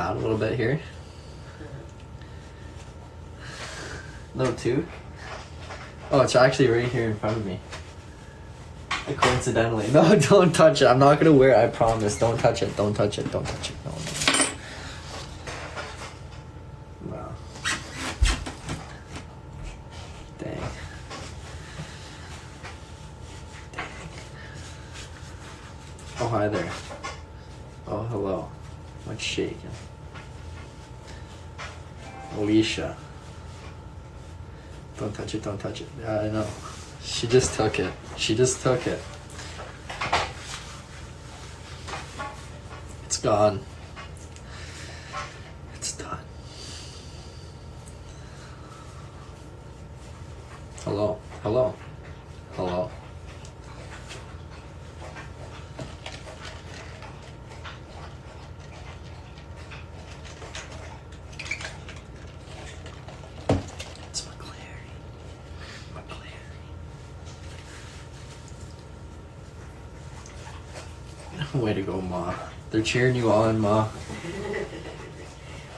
hat a little bit here. No, two. Oh, it's actually right here in front of me. Coincidentally. No, don't touch it. I'm not gonna wear it, I promise. Don't touch it. Don't touch it. Don't touch it. No, no. Wow. Dang. Oh, hi there. Oh, hello. What's shaking? Alicia. Don't touch it, don't touch it. Yeah, I know. She just took it. She just took it. It's gone. It's done. Hello. Hello. Hello. It's McClary. McClary. Way to go, Ma. They're cheering you on, Ma.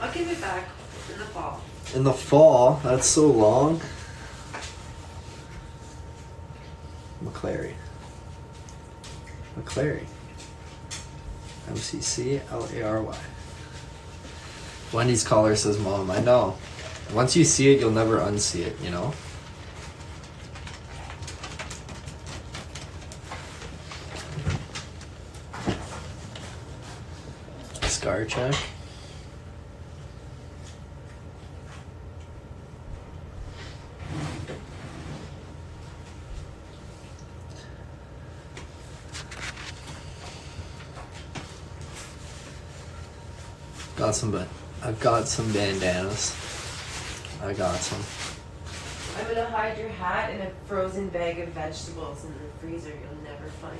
I'll give it back in the fall. In the fall? That's so long. McClary. McClary. McClary. Wendy's collar says Mom. I know. Once you see it, you'll never unsee it, you know? Scar check. I've got some bandanas. I got some. I'm gonna hide your hat in a frozen bag of vegetables in the freezer. You'll never find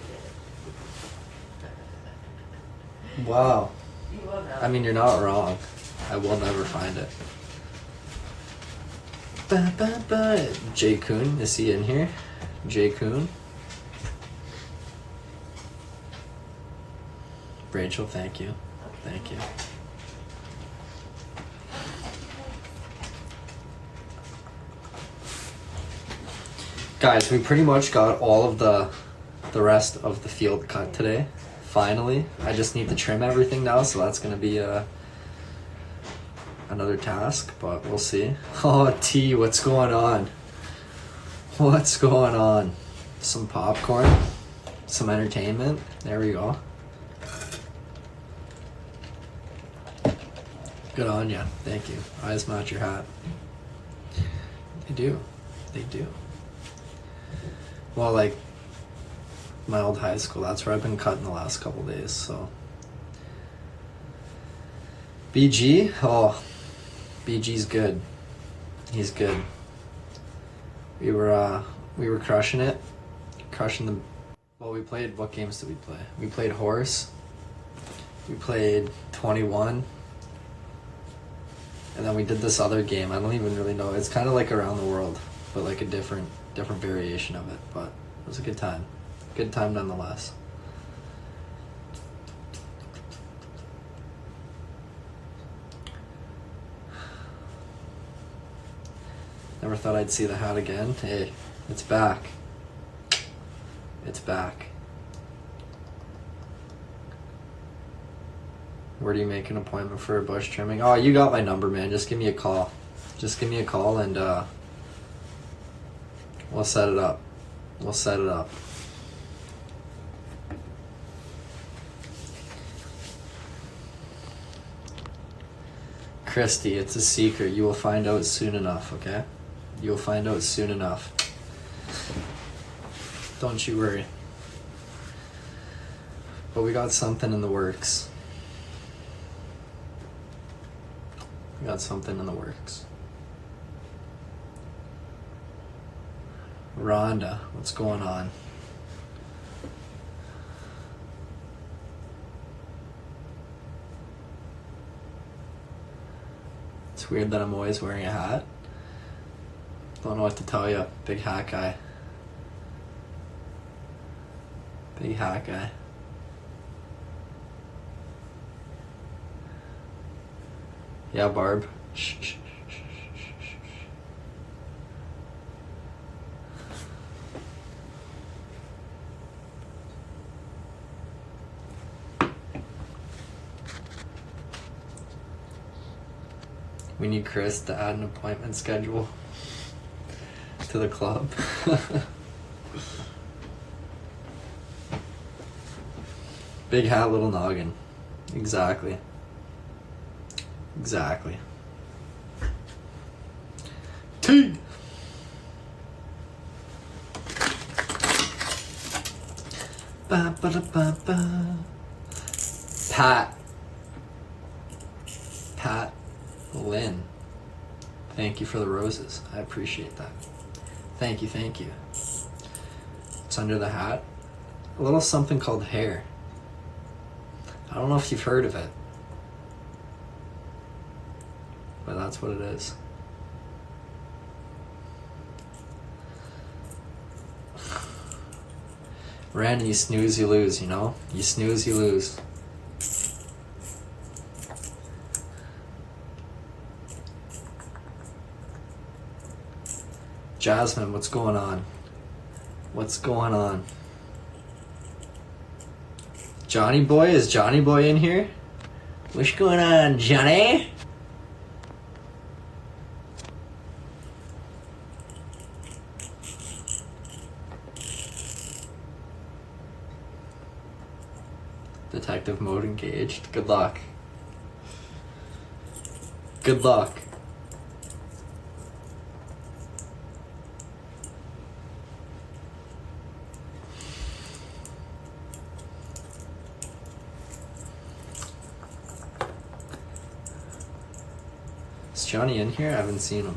it. Wow. You will not. I mean, you're not wrong. I will never find it. Ba, ba, ba. Jay Kuhn, is he in here? Jay Kuhn. Rachel, thank you. Thank you. Guys, we pretty much got all of the rest of the field cut today. Finally. I just need to trim everything now, so that's going to be another task, but we'll see. Oh, T, what's going on? What's going on? Some popcorn, some entertainment. There we go. Good on ya. Thank you. Eyes match your hat. They do. They do. Well, like my old high school, that's where I've been cutting the last couple days, so. BG? Oh, BG's good. He's good. We were crushing it. Well, we played, what games did we play? We played Horse. We played 21. And then we did this other game. I don't even really know. It's kind of like Around the World, but like a different variation of it. But it was a good time. Good time nonetheless. Never thought I'd see the hat again. Hey, it's back. It's back. Where do you make an appointment for a bush trimming? Oh, you got my number, man. Just give me a call. Just give me a call and we'll set it up. We'll set it up. Christy, it's a secret. You will find out soon enough, okay? You'll find out soon enough. Don't you worry. But we got something in the works. We got something in the works. Rhonda, what's going on? It's weird that I'm always wearing a hat. Don't know what to tell you. Big hat guy. Big hat guy. Yeah, Barb. Shh, shh, shh, shh, shh, shh, shh. We need Chris to add an appointment schedule to the club. Big hat, little noggin. Exactly. Exactly. T. Ba, ba, da, ba, ba. Pat. Pat Lynn. Thank you for the roses. I appreciate that. Thank you, thank you. It's under the hat. A little something called hair. I don't know if you've heard of it, but that's what it is. Randy, you snooze, you lose, you know? You snooze, you lose. Jasmine, what's going on? What's going on? Johnny Boy? Is Johnny Boy in here? What's going on, Johnny? Detective mode engaged. Good luck. Good luck. Is Johnny in here? I haven't seen him.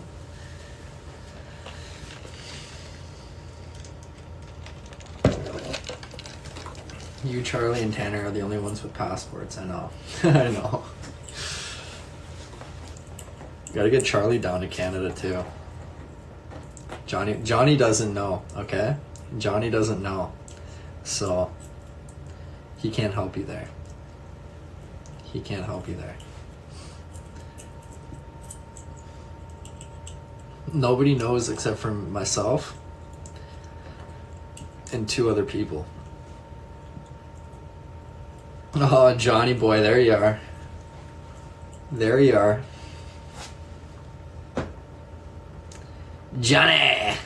You, Charlie, and Tanner are the only ones with passports. I know. I know. Gotta get Charlie down to Canada too. Johnny doesn't know, okay? Johnny doesn't know. So he can't help you there. He can't help you there. Nobody knows except for myself and 2 other people. Oh, Johnny boy, there you are. There you are. Johnny!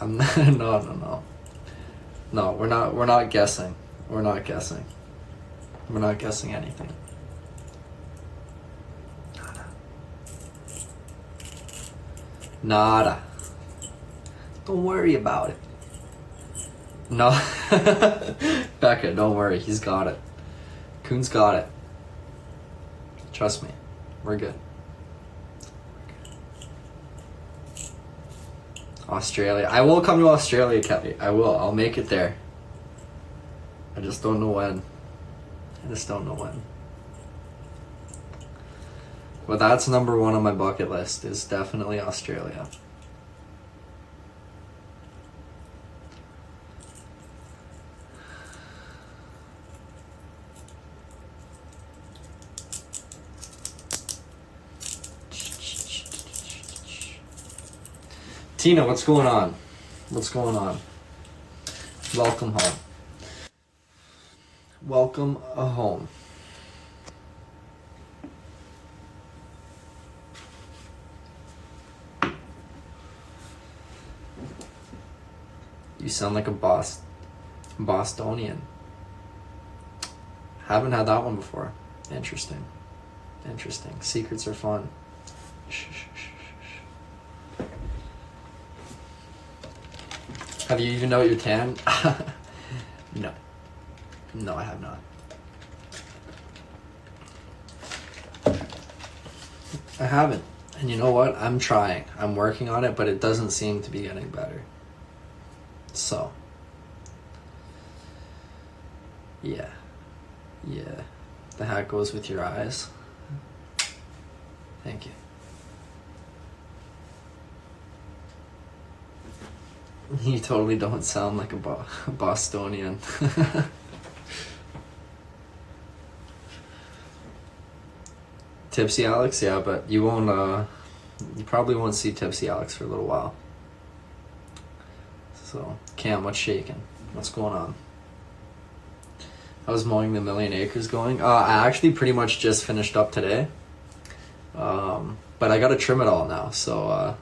I'm not, no. No, we're not guessing. We're not guessing. We're not guessing anything. Nada. Don't worry about it. No. Becca, don't worry. He's got it. Coon's got it. Trust me. We're good. Australia. I will come to Australia, Kelly. I will. I'll make it there. I just don't know when. But that's number 1 on my bucket list, is definitely Australia. Tina, what's going on? What's going on? Welcome home. Welcome home. You sound like a Bostonian. Haven't had that one before. Interesting. Secrets are fun. Shh. Have you even know you're tan? No. No, I have not. I haven't. And you know what? I'm trying. I'm working on it, but it doesn't seem to be getting better. So. Yeah. The hat goes with your eyes. Thank you. You totally don't sound like a Bostonian. Tipsy Alex, yeah, but you won't. You probably won't see Tipsy Alex for a little while. So, Cam, what's shaking? What's going on? How's mowing the Million Acres going? I actually pretty much just finished up today. But I gotta trim it all now, so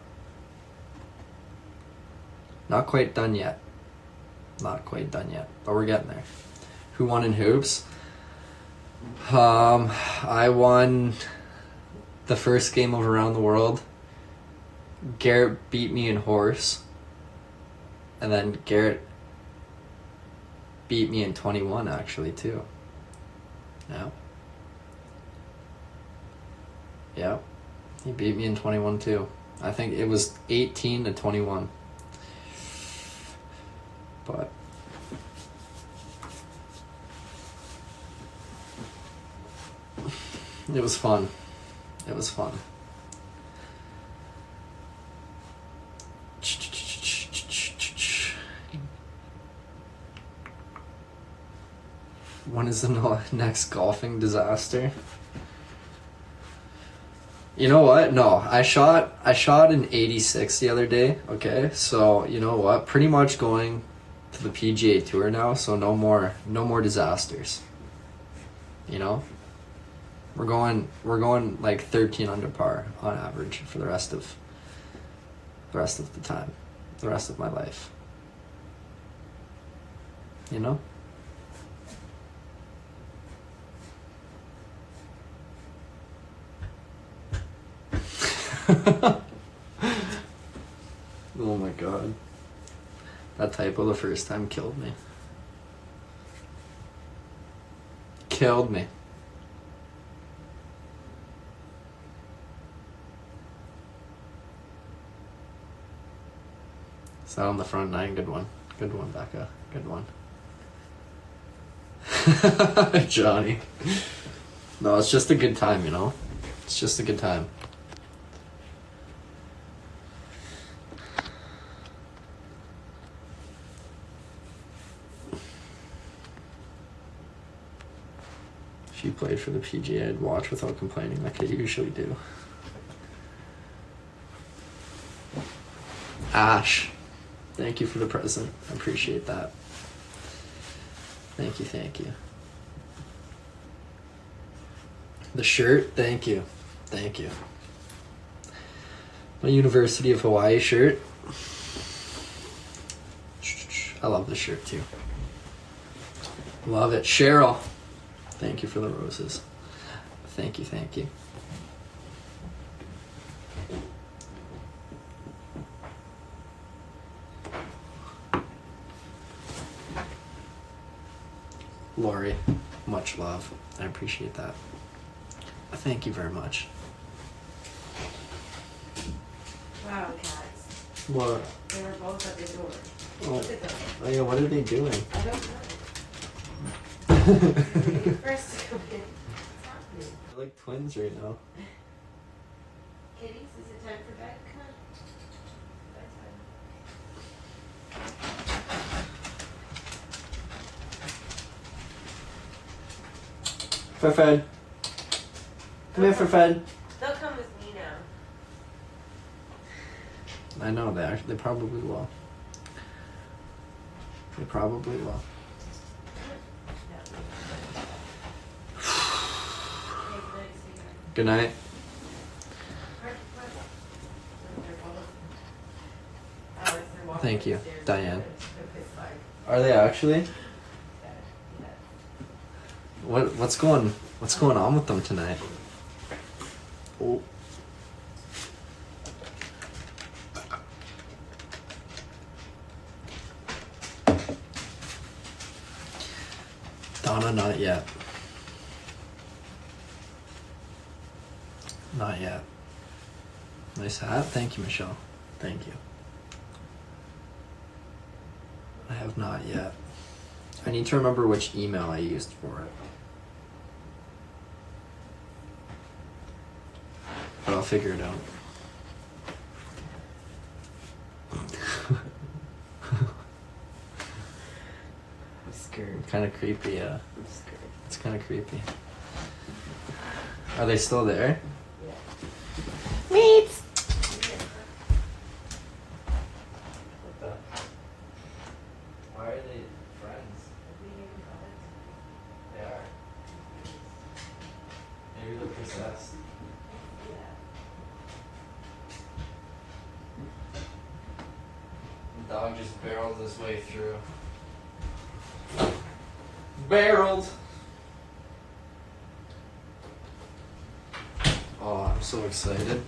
not quite done yet. Not quite done yet, but we're getting there. Who won in hoops? I won the first game of Around the World. Garrett beat me in horse. And then Garrett beat me in 21 actually too. Yeah. Yeah. He beat me in 21 too. I think it was 18 to 21. But it was fun. It was fun. When is the next golfing disaster? You know what? No, I shot an 86 the other day. Okay, so you know what? Pretty much going to the PGA Tour now. So no more disasters. You know, we're going like 13 under par on average for the rest of the time, the rest of my life. You know. Oh my god. That typo the first time killed me. Killed me. Is that on the front nine? Good one. Good one, Becca. Good one. Johnny. No, it's just a good time, you know? It's just a good time. If you played for the PGA, I'd watch without complaining like I usually do. Ash, thank you for the present. I appreciate that. Thank you, thank you. The shirt, thank you. Thank you. My University of Hawaii shirt. I love this shirt too. Love it. Cheryl, thank you for the roses. Thank you, thank you. Lori, much love. I appreciate that. Thank you very much. Wow, cats. What? They were both at the door. Oh, Look at them. oh yeah, what are they doing? I don't know. First to come in. What's happening? They're like twins right now. Kitties, is it time for bed? Come on. Bedtime. Fred. Come here, Fred. They'll come with me now. I know they probably will. They probably will. Good night. Thank you, Diane. Are they actually? What's going on with them tonight? Oh. Donna, not yet. Not yet. Nice hat. Thank you, Michelle. Thank you. I have not yet. I need to remember which email I used for it. But I'll figure it out. Kind of creepy, yeah. It's great. It's kind of creepy. Are they still there? Yeah. Meats! What the? Why are they friends? They are. Maybe they're possessed. The dog just barreled his way through. Barreled! Oh, I'm so excited.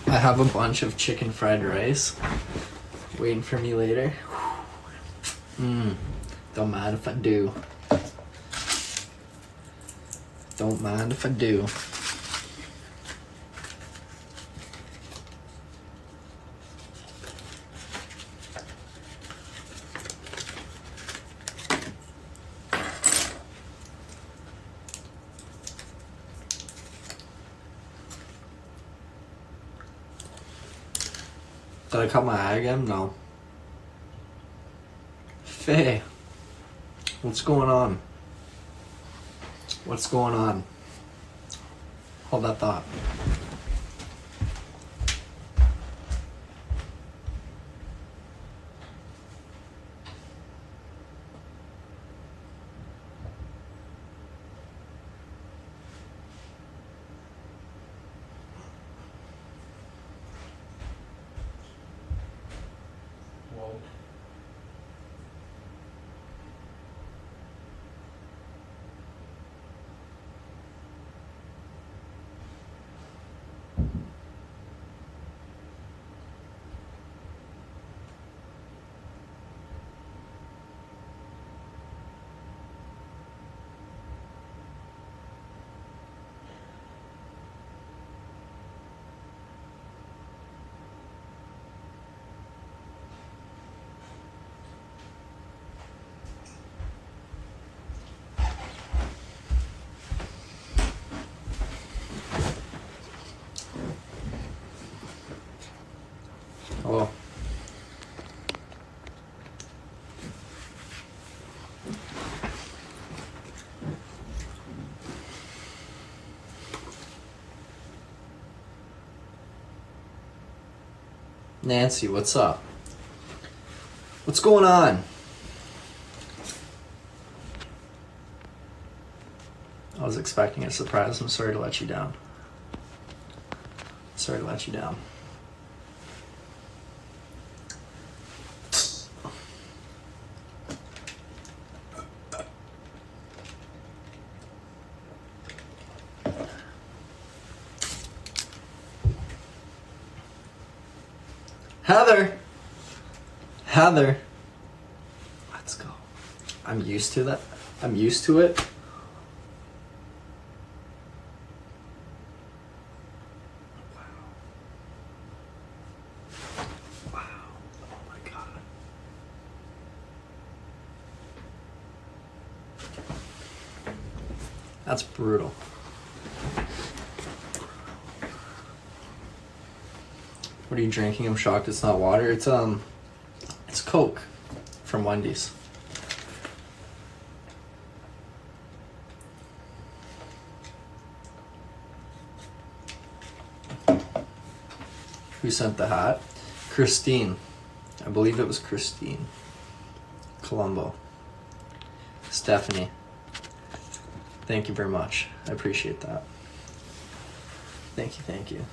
I have a bunch of chicken fried rice waiting for me later. Don't mind if I do. Don't mind if I do. Did I cut my eye again? No. Faye, what's going on? What's going on? Hold that thought. Whoa. Hello. Nancy, what's up? What's going on? I was expecting a surprise. I'm sorry to let you down. Sorry to let you down. Heather! Heather! Let's go. I'm used to that. I'm used to it. Wow. Wow. Oh my God. That's brutal. What are you drinking? I'm shocked it's not water. It's Coke from Wendy's. Who sent the hat? Christine. I believe it was Christine. Colombo. Stephanie. Thank you very much. I appreciate that. Thank you, thank you.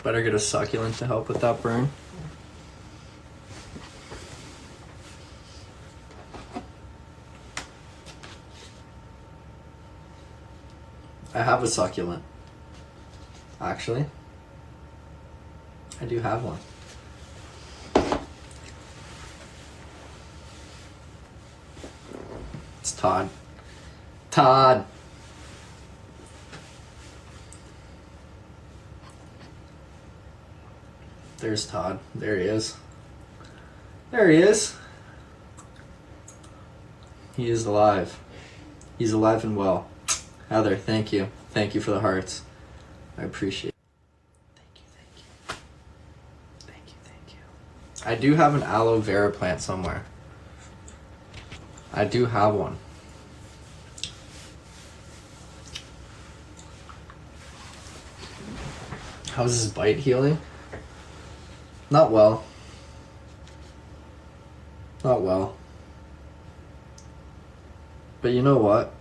Better get a succulent to help with that burn. I have a succulent. Actually, I do have one. It's Todd. Todd! There's Todd. There he is. There he is. He is alive. He's alive and well. Heather, thank you. Thank you for the hearts. I appreciate it. Thank you, thank you. Thank you, thank you. I do have an aloe vera plant somewhere. I do have one. How's his bite healing? Not well. Not well. But you know what?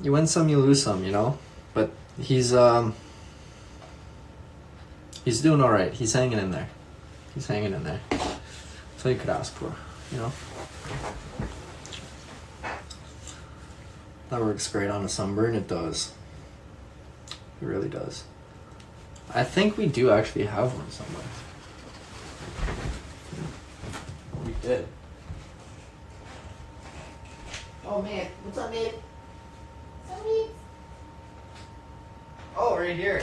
You win some, you lose some, you know? But he's doing alright. He's hanging in there. He's hanging in there. That's all you could ask for, you know? That works great on a sunburn. It does. It really does. I think we do actually have one somewhere. We did. Oh man, what's up, babe? What's up, babe? Oh, right here.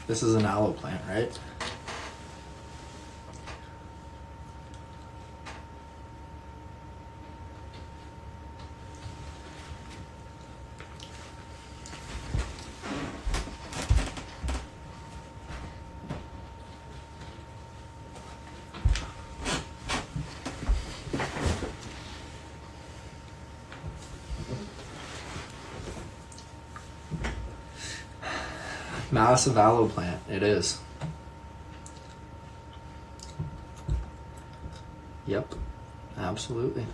This is an aloe plant, right? Massive aloe plant, it is. Yep, absolutely.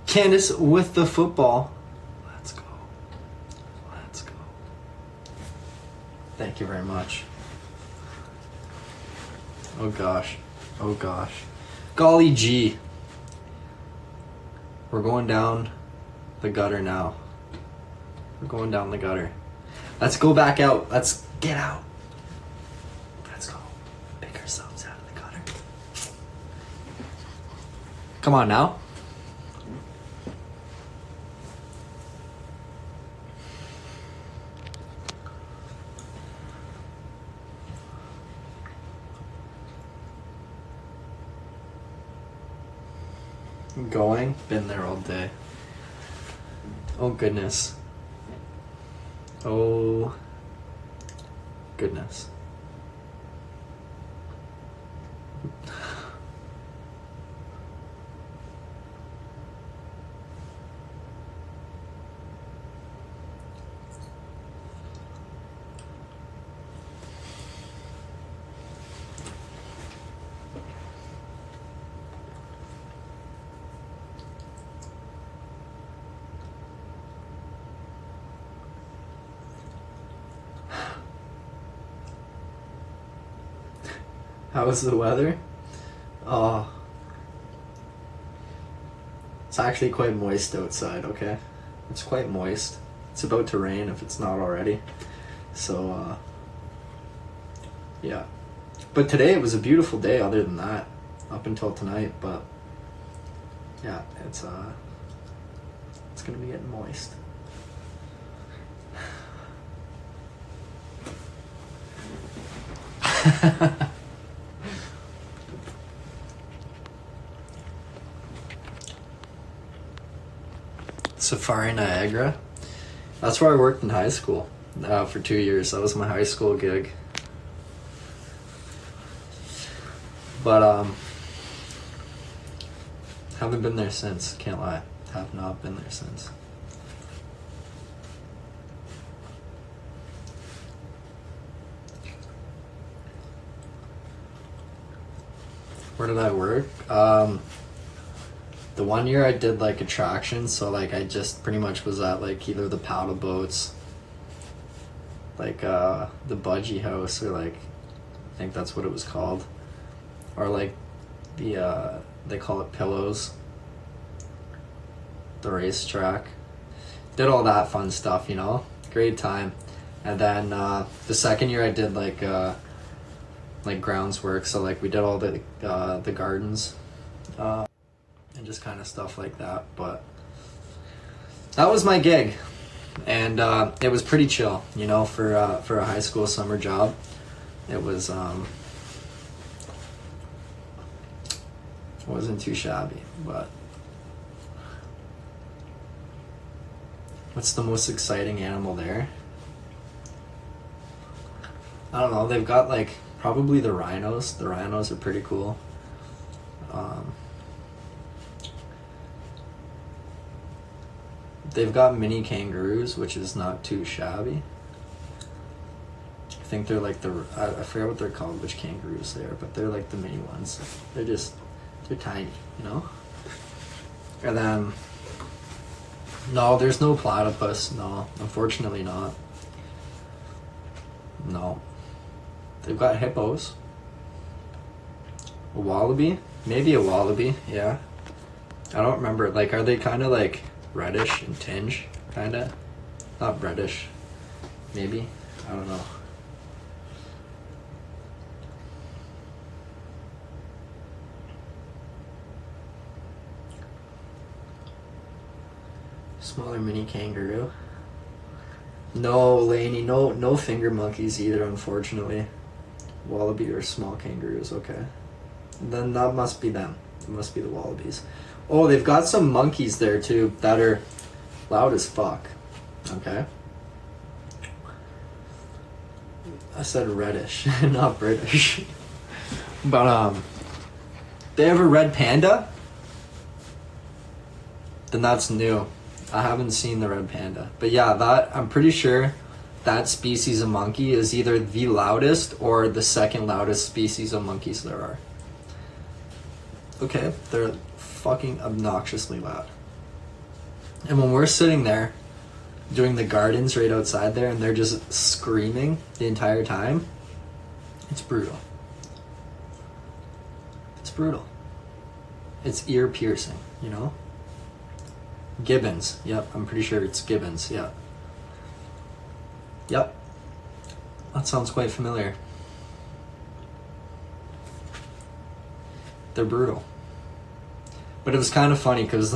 Candace with the football. Let's go. Let's go. Thank you very much. Oh gosh. Oh gosh. Golly gee. We're going down the gutter now. We're going down the gutter. Let's go back out. Let's get out. Let's go. Pick ourselves out of the gutter. Come on now. Going, been there all day. Oh goodness. Oh goodness. How is the weather? Oh. It's actually quite moist outside, okay? It's quite moist. It's about to rain if it's not already. So, yeah. But today it was a beautiful day other than that. Up until tonight, but yeah, it's gonna be getting moist. Safari Niagara. That's where I worked in high school for 2 years. That was my high school gig. But haven't been there since. Can't lie. Have not been there since. Where did I work? The 1 year I did like attractions, so like I just pretty much was at like either the paddle boats, like the Budgie House, or like I think that's what it was called, or like they call it Pillows, the racetrack. did all that fun stuff, you know, great time. And then the second year I did like grounds work, so like we did all the gardens and just kind of stuff like that. But that was my gig, and it was pretty chill, you know, for a high school summer job. It was wasn't too shabby. But what's the most exciting animal there? I don't know. They've got like probably the rhinos. The rhinos are pretty cool. They've got mini kangaroos, which is not too shabby. I think they're like I forget what they're called, which kangaroos they are, but they're like the mini ones. They're tiny, you know? And then, no, there's no platypus. No, unfortunately not. No. They've got hippos. A wallaby? Maybe a wallaby, yeah. I don't remember. Like, are they kind of like reddish in tinge? Kind of? Not reddish. Maybe? I don't know. Smaller mini kangaroo. No, Laney, no finger monkeys either, unfortunately. Wallaby or small kangaroos, okay. Then that must be them. It must be the wallabies. Oh, they've got some monkeys there too that are loud as fuck. Okay. I said reddish, not British. But they have a red panda? Then that's new. I haven't seen the red panda. But yeah, I'm pretty sure that species of monkey is either the loudest or the second loudest species of monkeys there are. Okay, they're fucking obnoxiously loud. And when we're sitting there doing the gardens right outside there and they're just screaming the entire time, it's brutal. It's brutal. It's ear piercing, you know? Gibbons. Yep, I'm pretty sure it's gibbons. Yeah. Yep. That sounds quite familiar. They're brutal. But it was kind of funny because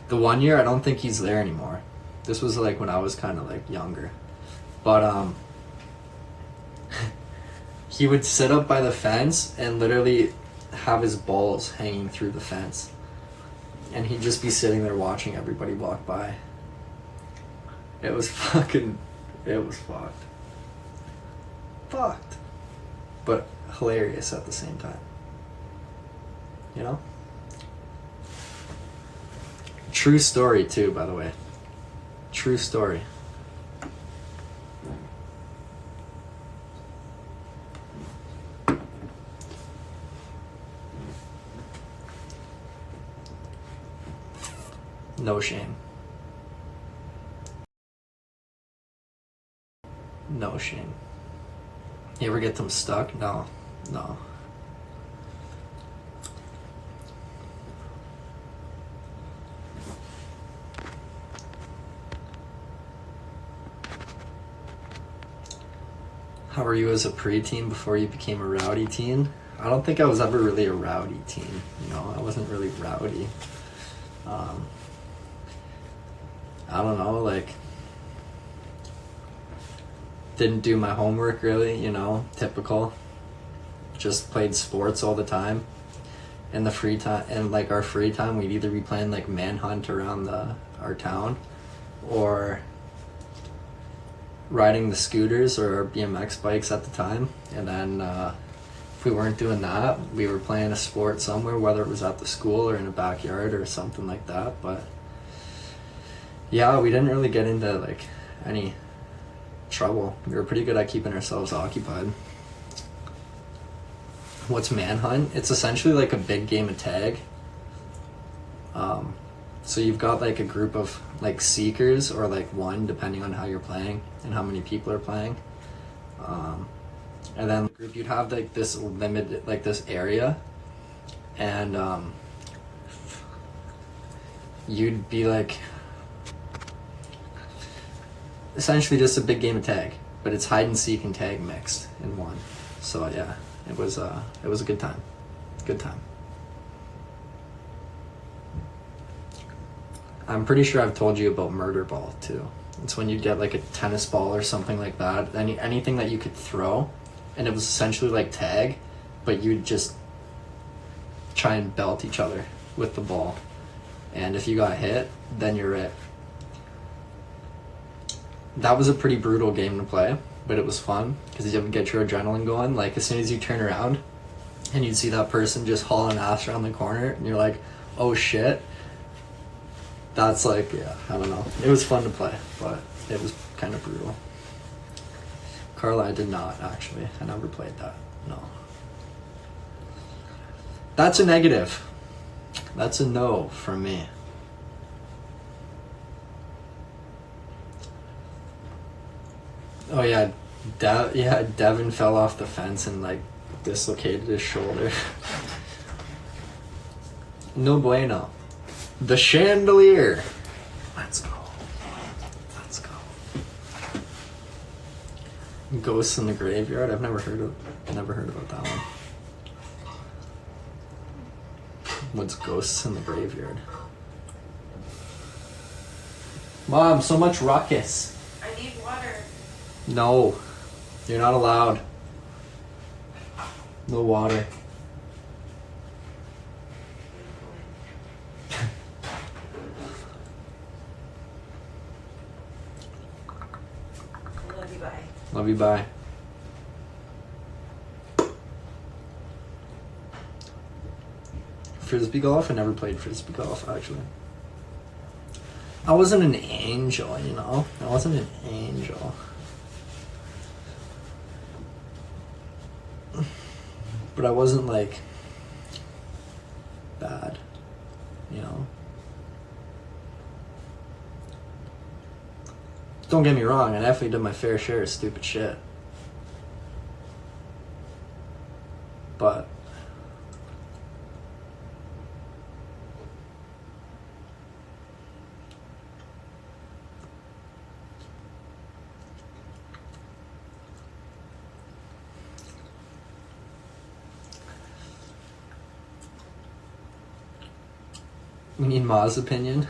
the one year, I don't think he's there anymore. This was like when I was kind of like younger. But he would sit up by the fence and literally have his balls hanging through the fence. And he'd just be sitting there watching everybody walk by. It was fucked. Fucked. But hilarious at the same time. You know? True story too, by the way. True story. No shame. No shame. You ever get them stuck? No. How were you as a preteen before you became a rowdy teen? I don't think I was ever really a rowdy teen. You know, I wasn't really rowdy. I don't know, like, didn't do my homework really, you know, typical. Just played sports all the time. In the free time, and like our free time, we'd either be playing like manhunt around our town, or riding the scooters or BMX bikes at the time. And then if we weren't doing that, we were playing a sport somewhere, whether it was at the school or in a backyard or something like that. But yeah, we didn't really get into like any trouble. We were pretty good at keeping ourselves occupied. What's manhunt? It's essentially like a big game of tag. So you've got like a group of like seekers, or like one, depending on how you're playing and how many people are playing. And then the group, you'd have like this limited, like this area, and you'd be like essentially just a big game of tag, but it's hide and seek and tag mixed in one. So yeah, it was a good time. Good time. I'm pretty sure I've told you about murder ball too. It's when you get like a tennis ball or something like that, anything that you could throw, and it was essentially like tag, but you'd just try and belt each other with the ball, and if you got hit, then you're it. That was a pretty brutal game to play, but it was fun because you would get your adrenaline going. Like as soon as you turn around and you'd see that person just hauling ass around the corner and you're like, oh shit. That's like, yeah, I don't know. It was fun to play, but it was kind of brutal. Carla, I did not actually. I never played that. No. That's a negative. That's a no from me. Oh yeah, Devin fell off the fence and like dislocated his shoulder. No bueno. The chandelier. Let's go. Let's go. Ghosts in the Graveyard. I've never heard about that one. What's Ghosts in the Graveyard? Mom, so much ruckus. I need water. No, you're not allowed. No water. Love you, bye. Love you, bye. Frisbee golf? I never played frisbee golf, actually. I wasn't an angel, you know? I wasn't an angel. But I wasn't, like, bad, you know? Don't get me wrong, I definitely did my fair share of stupid shit. But we need Ma's opinion.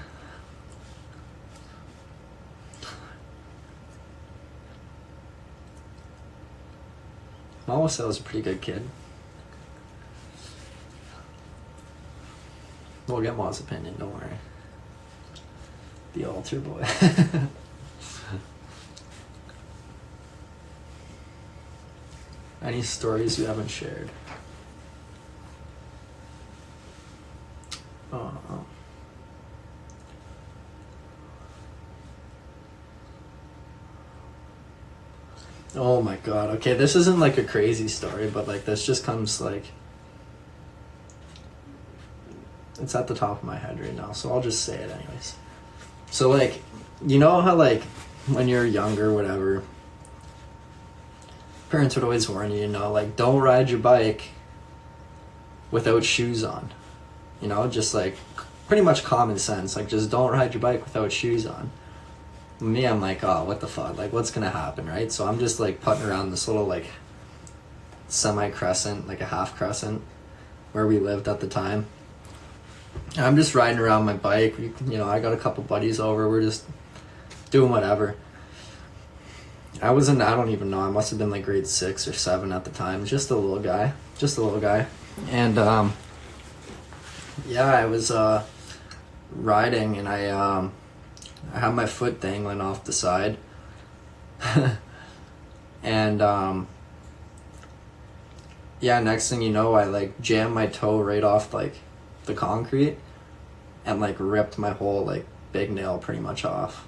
Ma said I was a pretty good kid. We'll get Ma's opinion, don't worry. The altar boy. Any stories you haven't shared? Oh my god. Okay, this isn't like a crazy story, but like this just comes like it's at the top of my head right now, so I'll just say it anyways. So like, you know how like when you're younger, whatever, parents would always warn you, you know, like don't ride your bike without shoes on. You know, just like pretty much common sense, like just don't ride your bike without shoes on. Me, I'm like, oh, what the fuck? Like, what's gonna happen, right? So I'm just like putting around this little like semi-crescent, like a half crescent, where we lived at the time. And I'm just riding around my bike. You know, I got a couple buddies over. We're just doing whatever. I don't even know. I must have been like grade 6 or 7 at the time. Just a little guy. And yeah, I was riding, and I had my foot dangling off the side. And yeah, next thing you know, I like jammed my toe right off like the concrete and like ripped my whole like big nail pretty much off.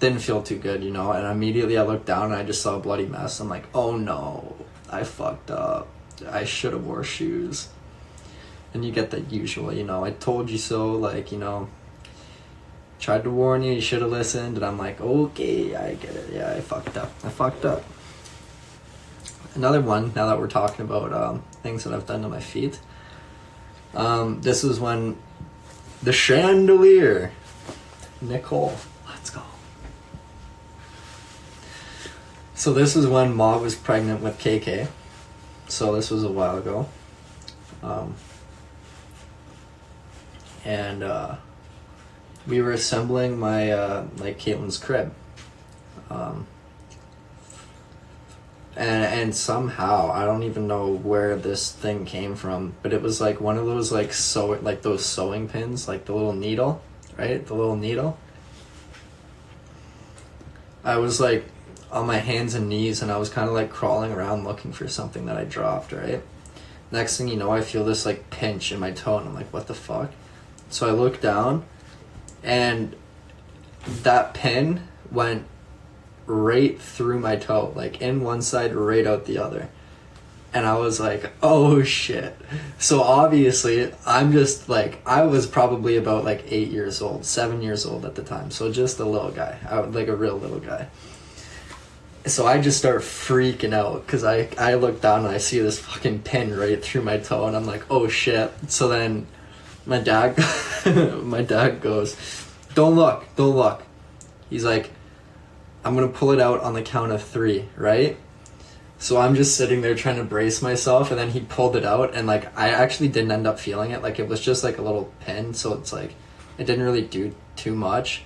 Didn't feel too good, you know, and immediately I looked down and I just saw a bloody mess. I'm like, oh no, I fucked up. I should have wore shoes. And you get the usual, you know, I told you so, like, you know, tried to warn you, you should have listened. And I'm like, okay, I get it. Yeah, I fucked up. Another one, now that we're talking about things that I've done to my feet. This was when the chandelier, Nicole, So this was when Ma was pregnant with KK. So this was a while ago. And we were assembling my like Caitlin's crib. And somehow I don't even know where this thing came from, but it was like one of those like those sewing pins, like the little needle, right? The little needle. I was like on my hands and knees, and I was kind of like crawling around looking for something that I dropped, right? Next thing you know, I feel this like pinch in my toe, and I'm like, what the fuck? So I look down, and that pin went right through my toe, like in one side, right out the other. And I was like, oh shit. So obviously, I'm just like, I was probably about like 8 years old, 7 years old at the time. So just a little guy, like a real little guy. So I just start freaking out because I look down and I see this fucking pin right through my toe, and I'm like, oh shit. So then my dad goes, don't look. He's like, I'm gonna pull it out on the count of 3, right? So I'm just sitting there trying to brace myself, and then he pulled it out, and like I actually didn't end up feeling it. Like it was just like a little pin, so it's like it didn't really do too much.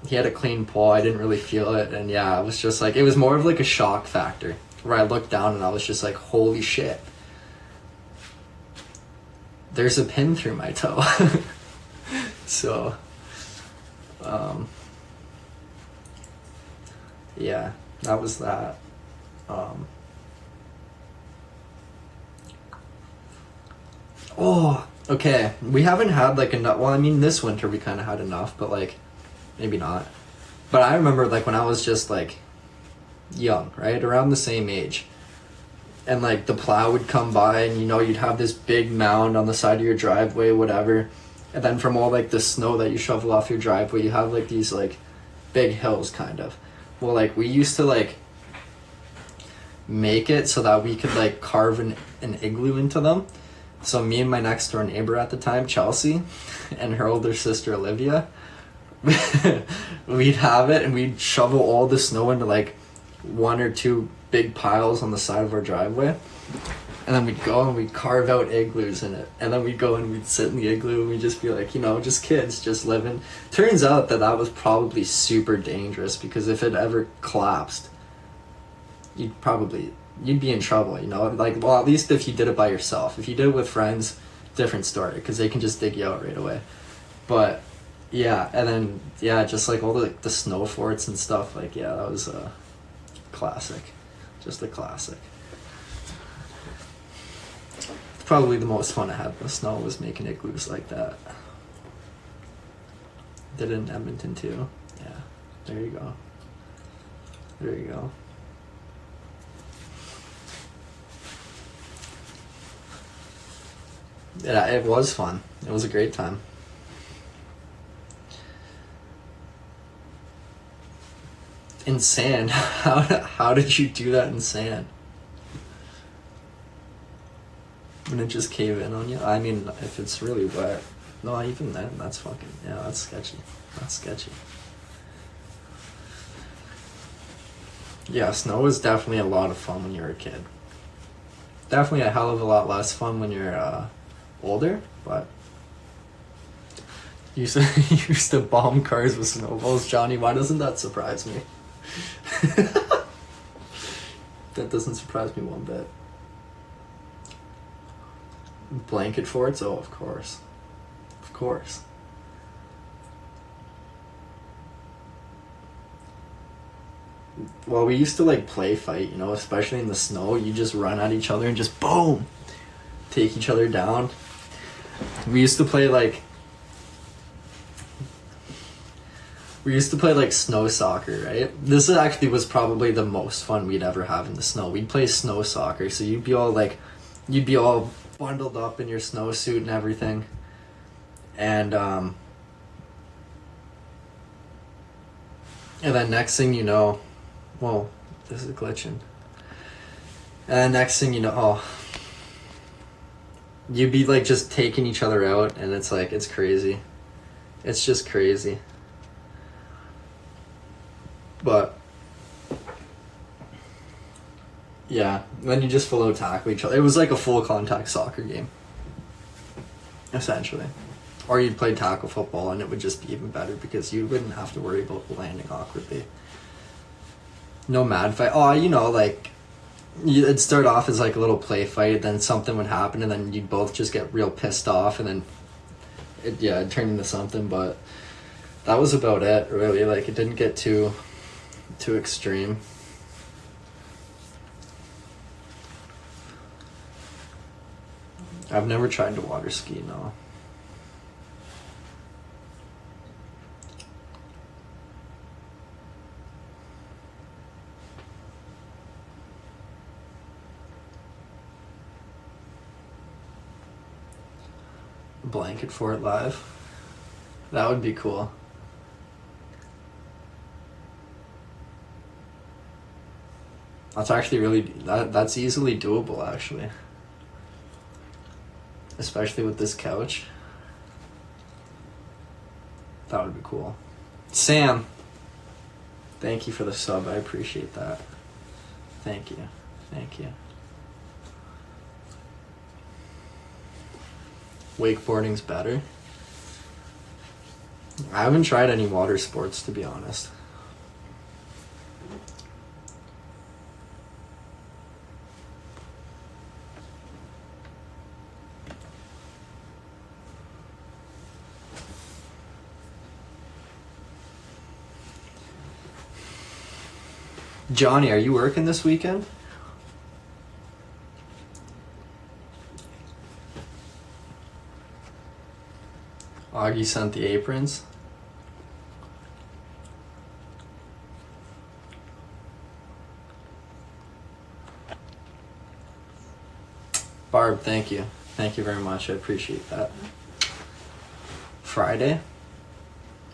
He had a clean pull, I didn't really feel it, and yeah, it was just like, it was more of like a shock factor where I looked down and I was just like, holy shit, there's a pin through my toe. So yeah, that was that. Oh, okay. We haven't had like enough. Well, I mean, this winter we kind of had enough, but like, maybe not. But I remember like when I was just like young, right? Around the same age. And like the plow would come by, and you know, you'd have this big mound on the side of your driveway, whatever. And then from all like the snow that you shovel off your driveway, you have like these like big hills kind of. Well, like we used to like make it so that we could like carve an igloo into them. So me and my next door neighbor at the time, Chelsea, and her older sister Olivia, we'd have it, and we'd shovel all the snow into like 1 or 2 big piles on the side of our driveway, and then we'd go and we'd carve out igloos in it, and then we'd go and we'd sit in the igloo, and we'd just be like, you know, just kids just living. Turns out that was probably super dangerous, because if it ever collapsed, you'd be in trouble, you know? Like, well, at least if you did it by yourself. If you did it with friends, different story, because they can just dig you out right away. But yeah, and then yeah, just like all the snow forts and stuff, like yeah, that was a classic. Just a classic. Probably the most fun I had with snow was making igloos like that. Did it in Edmonton too. Yeah, there you go. There you go. Yeah, it was fun. It was a great time. In sand? How did you do that in sand? Wouldn't it just cave in on you? I mean, if it's really wet. No, even then, that's fucking, yeah, that's sketchy. That's sketchy. Yeah, snow is definitely a lot of fun when you're a kid. Definitely a hell of a lot less fun when you're older, but you used to bomb cars with snowballs, Johnny. Why doesn't that surprise me? That doesn't surprise me one bit. Blanket forts? Oh, of course. Of course. Well, we used to like play fight, you know, especially in the snow. You just run at each other and just boom! Take each other down. We used to play like snow soccer, right? This actually was probably the most fun we'd ever have in the snow. We'd play snow soccer, so you'd be all bundled up in your snowsuit and everything. And then next thing you know, whoa, this is glitching. And next thing you know, oh, you'd be like just taking each other out, and it's like, it's crazy. It's just crazy. But Yeah, then you just full out tackle each other. It was like a full contact soccer game, essentially. Or you'd play tackle football and it would just be even better because you wouldn't have to worry about landing awkwardly. No mad fight. Oh, like, it'd start off as like a little play fight, then something would happen, and then you'd both just get real pissed off, and then it'd turn into something. But that was about it, really. Like, it didn't get too extreme. I've never tried to water ski, no. Blanket Fort live. That would be cool. That's actually that's easily doable, actually. Especially with this couch. That would be cool. Sam, thank you for the sub. I appreciate that. Thank you. Thank you. Wakeboarding's better. I haven't tried any water sports, to be honest. Johnny, are you working this weekend? Augie sent the aprons. Barb, thank you. Thank you very much. I appreciate that. Friday?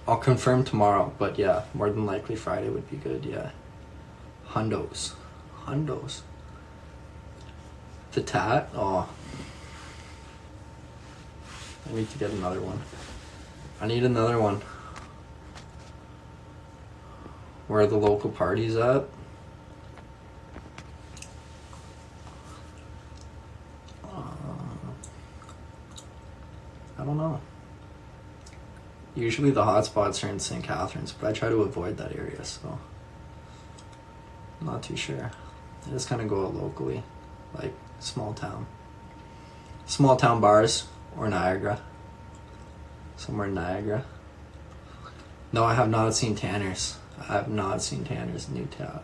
I'll confirm tomorrow, but yeah, more than likely Friday would be good, yeah. Hundos. The tat? Oh. I need to get another one. I need another one. Where are the local parties at? I don't know. Usually the hotspots are in St. Catharines, but I try to avoid that area, so I'm not too sure. I just kind of go out locally, like small town bars, or Niagara. Somewhere in Niagara. No, I have not seen Tanner's. New tat.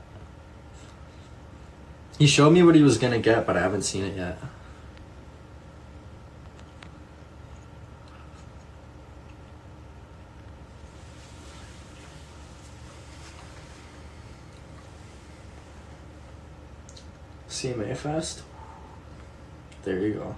He showed me what he was gonna get, but I haven't seen it yet. CMA Fest? There you go.